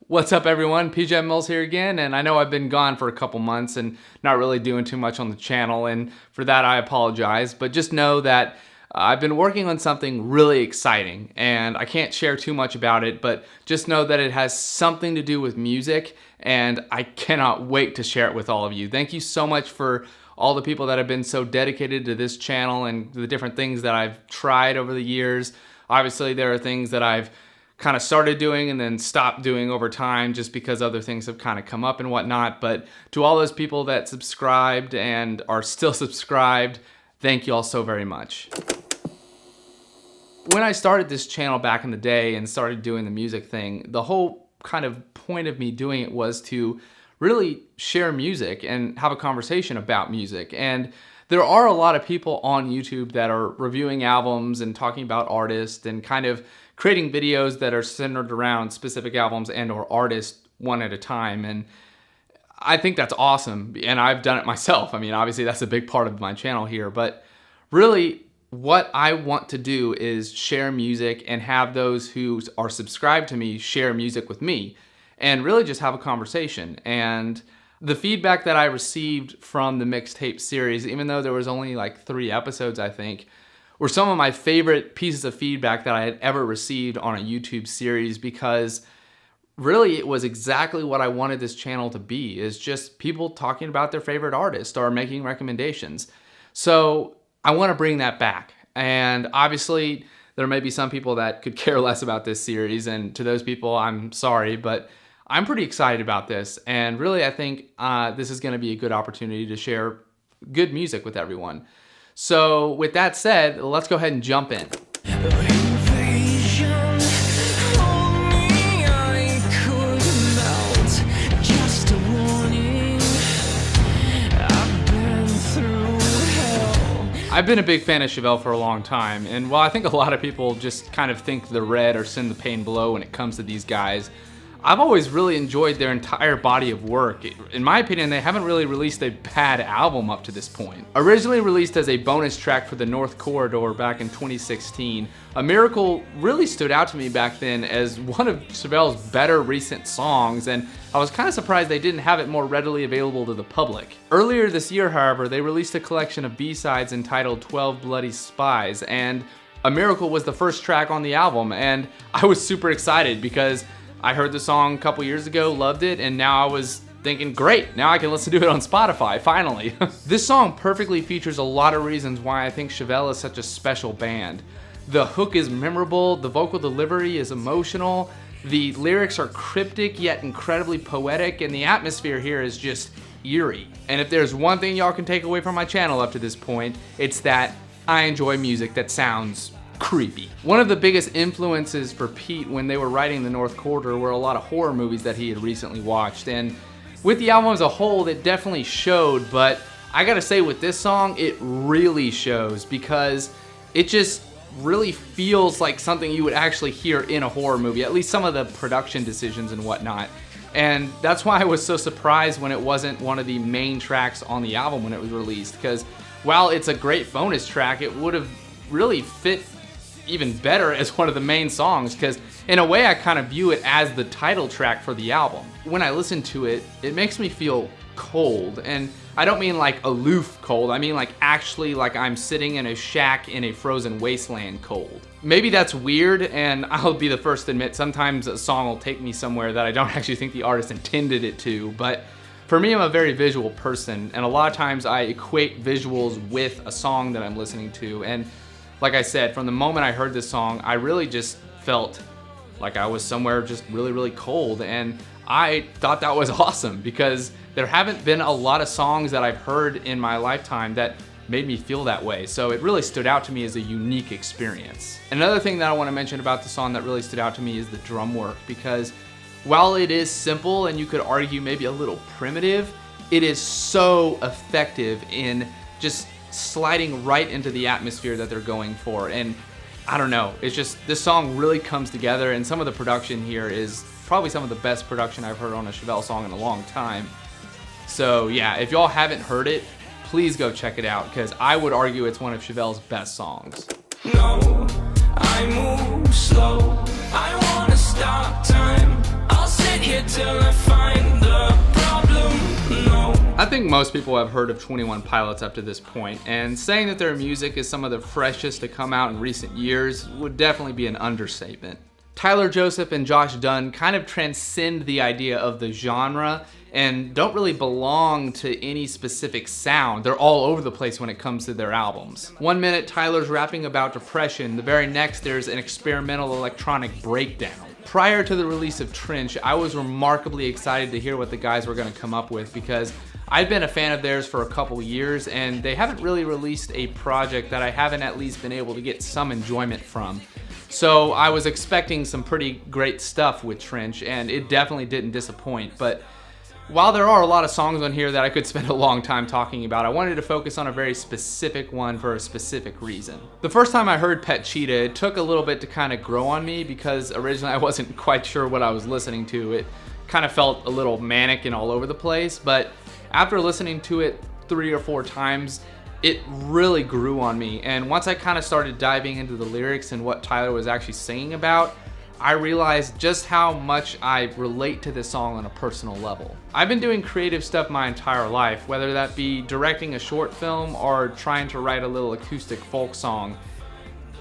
What's up everyone, PJ Mills here again, and I know I've been gone for a couple months and not really doing too much on the channel, and for that I apologize, but just know that I've been working on something really exciting, and I can't share too much about it, but just know that it has something to do with music, and I cannot wait to share it with all of you. Thank you so much for all the people that have been so dedicated to this channel and the different things that I've tried over the years. Obviously there are things that I've kind of started doing and then stopped doing over time just because other things have kind of come up and whatnot. But to all those people that subscribed and are still subscribed, thank you all so very much. When I started this channel back in the day and started doing the music thing, the whole kind of point of me doing it was to really share music and have a conversation about music. And there are a lot of people on YouTube that are reviewing albums and talking about artists and kind of creating videos that are centered around specific albums and or artists one at a time. And I think that's awesome. And I've done it myself. I mean, obviously that's a big part of my channel here, but really what I want to do is share music and have those who are subscribed to me share music with me and really just have a conversation. And the feedback that I received from the mixtape series, even though there was only like 3 episodes, I think, were some of my favorite pieces of feedback that I had ever received on a YouTube series, because really it was exactly what I wanted this channel to be, is just people talking about their favorite artist or making recommendations. So I want to bring that back. And obviously there may be some people that could care less about this series, and to those people I'm sorry, but I'm pretty excited about this. And really I think this is going to be a good opportunity to share good music with everyone. So with that said, let's go ahead and jump in. I've been a big fan of Chevelle for a long time, and while I think a lot of people just kind of think the red or send the pain below when it comes to these guys, I've always really enjoyed their entire body of work. In my opinion, they haven't really released a bad album up to this point. Originally released as a bonus track for the North Corridor back in 2016, A Miracle really stood out to me back then as one of Chevelle's better recent songs, and I was kind of surprised they didn't have it more readily available to the public. Earlier this year, however, they released a collection of B-sides entitled 12 Bloody Spies, and A Miracle was the first track on the album, and I was super excited because I heard the song a couple years ago, loved it, and now I was thinking, great, now I can listen to it on Spotify, finally. This song perfectly features a lot of reasons why I think Chevelle is such a special band. The hook is memorable, the vocal delivery is emotional, the lyrics are cryptic yet incredibly poetic, and the atmosphere here is just eerie. And if there's one thing y'all can take away from my channel up to this point, it's that I enjoy music that sounds creepy. One of the biggest influences for Pete when they were writing the North Corridor were a lot of horror movies that he had recently watched, and with the album as a whole it definitely showed, but I gotta say with this song it really shows, because it just really feels like something you would actually hear in a horror movie, at least some of the production decisions and whatnot. And that's why I was so surprised when it wasn't one of the main tracks on the album when it was released, because while it's a great bonus track, it would have really fit even better as one of the main songs, because in a way I kind of view it as the title track for the album. When I listen to it, it makes me feel cold, and I don't mean like aloof cold, I mean like actually like I'm sitting in a shack in a frozen wasteland cold. Maybe that's weird, and I'll be the first to admit sometimes a song will take me somewhere that I don't actually think the artist intended it to, but for me I'm a very visual person, and a lot of times I equate visuals with a song that I'm listening to. And like I said, from the moment I heard this song, I really just felt like I was somewhere just really, really cold. And I thought that was awesome, because there haven't been a lot of songs that I've heard in my lifetime that made me feel that way. So it really stood out to me as a unique experience. Another thing that I want to mention about the song that really stood out to me is the drum work, because while it is simple and you could argue maybe a little primitive, it is so effective in just sliding right into the atmosphere that they're going for. And I don't know, it's just, this song really comes together, and some of the production here is probably some of the best production I've heard on a Chevelle song in a long time. So yeah, if y'all haven't heard it, please go check it out, because I would argue it's one of Chevelle's best songs. No, I move slow, I wanna stop time, I'll sit here till I find the problem. No. I think most people have heard of 21 Pilots up to this point, and saying that their music is some of the freshest to come out in recent years would definitely be an understatement. Tyler Joseph and Josh Dun kind of transcend the idea of the genre and don't really belong to any specific sound. They're all over the place when it comes to their albums. One minute Tyler's rapping about depression, the very next there's an experimental electronic breakdown. Prior to the release of Trench, I was remarkably excited to hear what the guys were going to come up with because I've been a fan of theirs for a couple years and they haven't really released a project that I haven't at least been able to get some enjoyment from. So I was expecting some pretty great stuff with Trench, and it definitely didn't disappoint. But while there are a lot of songs on here that I could spend a long time talking about, I wanted to focus on a very specific one for a specific reason. The first time I heard Pet Cheetah, it took a little bit to kind of grow on me because originally I wasn't quite sure what I was listening to. It kind of felt a little manic and all over the place, but after listening to it 3 or 4 times, it really grew on me. And once I kind of started diving into the lyrics and what Tyler was actually singing about, I realized just how much I relate to this song on a personal level. I've been doing creative stuff my entire life, whether that be directing a short film or trying to write a little acoustic folk song.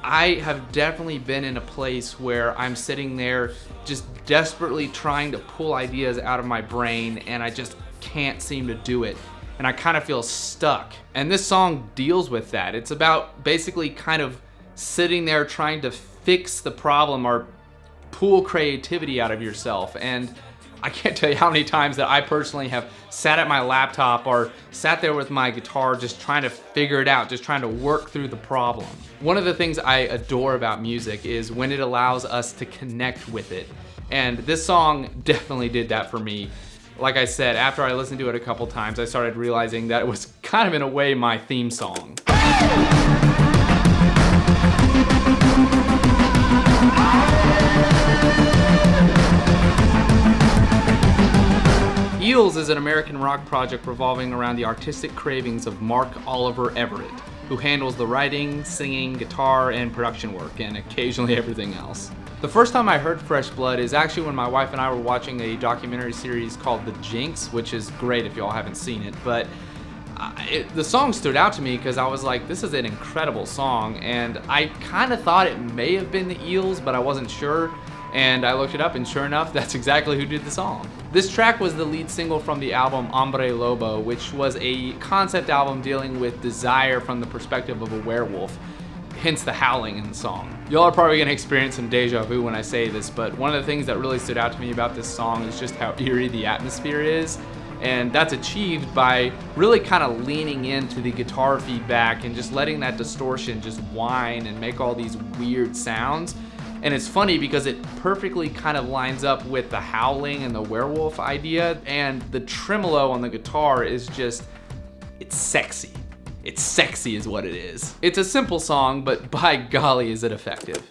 I have definitely been in a place where I'm sitting there just desperately trying to pull ideas out of my brain and I just can't seem to do it. And I kind of feel stuck. And this song deals with that. It's about basically kind of sitting there trying to fix the problem or pull creativity out of yourself. And I can't tell you how many times that I personally have sat at my laptop or sat there with my guitar just trying to figure it out, just trying to work through the problem. One of the things I adore about music is when it allows us to connect with it. And this song definitely did that for me. Like I said, after I listened to it a couple times, I started realizing that it was kind of in a way my theme song. Eels is an American rock project revolving around the artistic cravings of Mark Oliver Everett, who handles the writing, singing, guitar, and production work, and occasionally everything else. The first time I heard Fresh Blood is actually when my wife and I were watching a documentary series called The Jinx, which is great if y'all haven't seen it, but the song stood out to me because I was like, this is an incredible song, and I kind of thought it may have been the Eels, but I wasn't sure, and I looked it up, and sure enough, that's exactly who did the song. This track was the lead single from the album Hombre Lobo, which was a concept album dealing with desire from the perspective of a werewolf. Hence the howling in the song. Y'all are probably gonna experience some deja vu when I say this, but one of the things that really stood out to me about this song is just how eerie the atmosphere is. And that's achieved by really kind of leaning into the guitar feedback and just letting that distortion just whine and make all these weird sounds. And it's funny because it perfectly kind of lines up with the howling and the werewolf idea, and the tremolo on the guitar is just, it's sexy. It's sexy is what it is. It's a simple song, but by golly is it effective.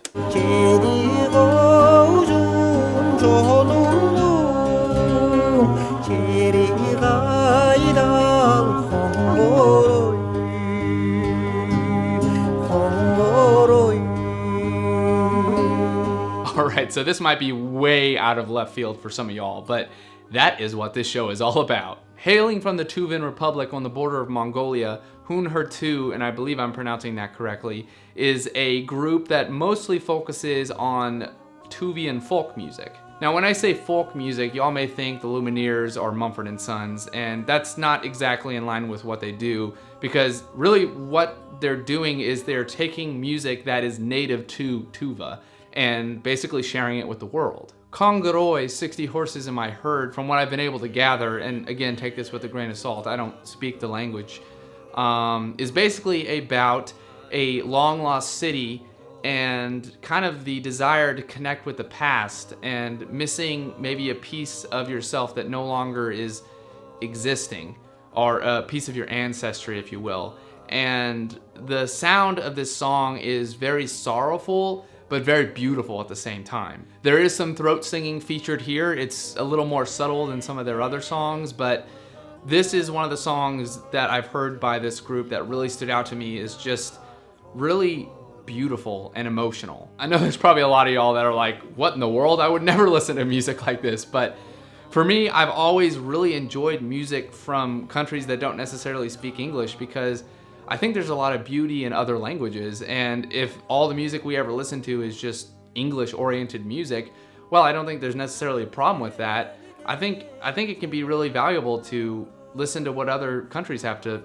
Alright, so this might be way out of left field for some of y'all, but that is what this show is all about. Hailing from the Tuvan Republic on the border of Mongolia, Huun-Huur-Tu, and I believe I'm pronouncing that correctly, is a group that mostly focuses on Tuvian folk music. Now when I say folk music, y'all may think the Lumineers or Mumford & Sons, and that's not exactly in line with what they do, because really what they're doing is they're taking music that is native to Tuva and basically sharing it with the world. Kongurei, 60 Horses in My Herd, from what I've been able to gather, and again, take this with a grain of salt, I don't speak the language, is basically about a long-lost city and kind of the desire to connect with the past and missing maybe a piece of yourself that no longer is existing, or a piece of your ancestry, if you will. And the sound of this song is very sorrowful, but very beautiful at the same time. There is some throat singing featured here. It's a little more subtle than some of their other songs, but this is one of the songs that I've heard by this group that really stood out to me is just really beautiful and emotional. I know there's probably a lot of y'all that are like, what in the world? I would never listen to music like this, but For me, I've always really enjoyed music from countries that don't necessarily speak English because I think there's a lot of beauty in other languages. And if all the music we ever listen to is just English-oriented music, well, I don't think there's necessarily a problem with that. I think it can be really valuable to listen to what other countries have to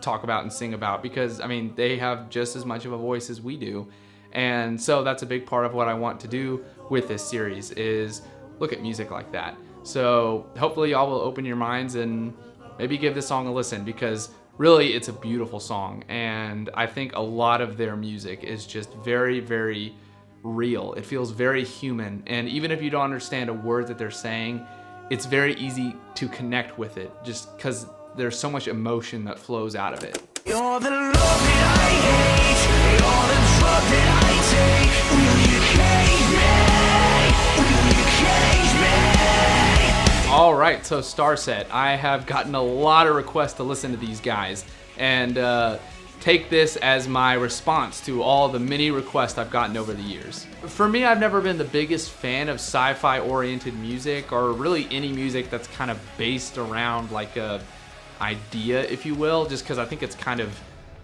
talk about and sing about because, I mean, they have just as much of a voice as we do. And so that's a big part of what I want to do with this series is look at music like that. So hopefully y'all will open your minds and maybe give this song a listen because really it's a beautiful song. And I think a lot of their music is just very, very real. It feels very human. And even if you don't understand a word that they're saying, it's very easy to connect with it just because there's so much emotion that flows out of it. You're the love that I hate. You're the drug that I take. Will you cage me? Will you cage me? All right, so Starset, I have gotten a lot of requests to listen to these guys, and take this as my response to all the many requests I've gotten over the years. For me, I've never been the biggest fan of sci-fi oriented music or really any music that's kind of based around like a idea, if you will, just because I think it's kind of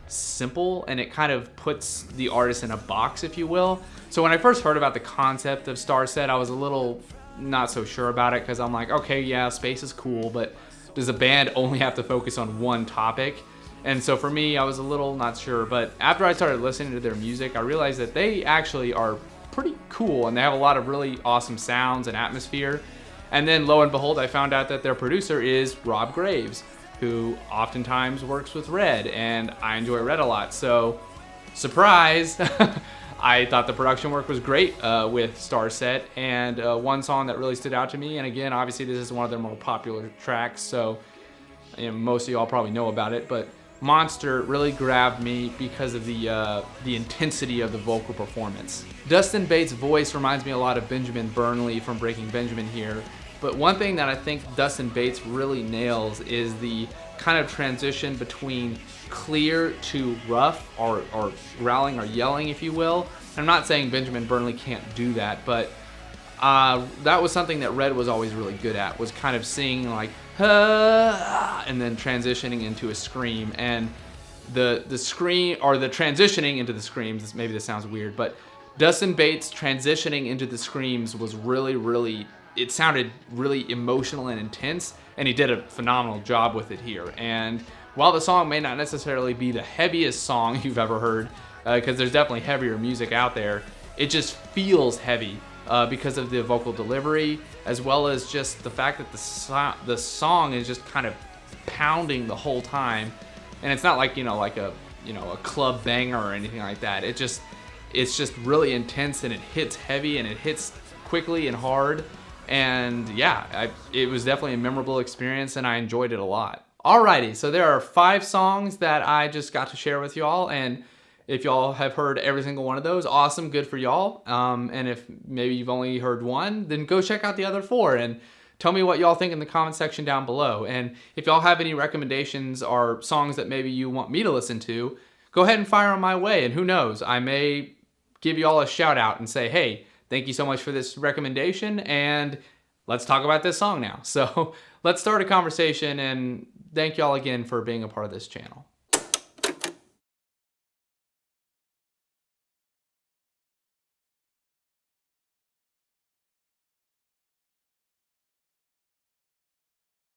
simple and it kind of puts the artist in a box, if you will. So when I first heard about the concept of Starset, I was a little not so sure about it because I'm like, okay, yeah, space is cool, but does a band only have to focus on one topic? And so for me, I was a little not sure, but after I started listening to their music, I realized that they actually are pretty cool and they have a lot of really awesome sounds and atmosphere. And then lo and behold, I found out that their producer is Rob Graves, who oftentimes works with Red, and I enjoy Red a lot. So, surprise! I thought the production work was great with Starset, and one song that really stood out to me, and again, obviously this is one of their more popular tracks, so most of y'all probably know about it, but Monster really grabbed me because of the intensity of the vocal performance. Dustin Bates' voice reminds me a lot of Benjamin Burnley from Breaking Benjamin here, but one thing that I think Dustin Bates really nails is the kind of transition between clear to rough or growling or yelling, if you will. And I'm not saying Benjamin Burnley can't do that, but that was something that Red was always really good at, was kind of singing like, and then transitioning into a scream. And the scream, or the transitioning into the screams, maybe this sounds weird, but Dustin Bates transitioning into the screams was really, it sounded really emotional and intense, and he did a phenomenal job with it here. And while the song may not necessarily be the heaviest song you've ever heard, because there's definitely heavier music out there, it just feels heavy because of the vocal delivery, as well as just the fact that the song is just kind of pounding the whole time. And it's not like, like a club banger or anything like that. It's just really intense, and it hits heavy, and it hits quickly and hard. And yeah, it was definitely a memorable experience, and I enjoyed it a lot. Alrighty, so there are 5 songs that I just got to share with y'all, and if y'all have heard every single one of those, awesome, good for y'all. And if maybe you've only heard one, then go check out the other 4 and tell me what y'all think in the comment section down below. And if y'all have any recommendations or songs that maybe you want me to listen to, go ahead and fire them my way, and who knows, I may give y'all a shout out and say, hey, thank you so much for this recommendation, and let's talk about this song now. So let's start a conversation, and thank y'all again for being a part of this channel.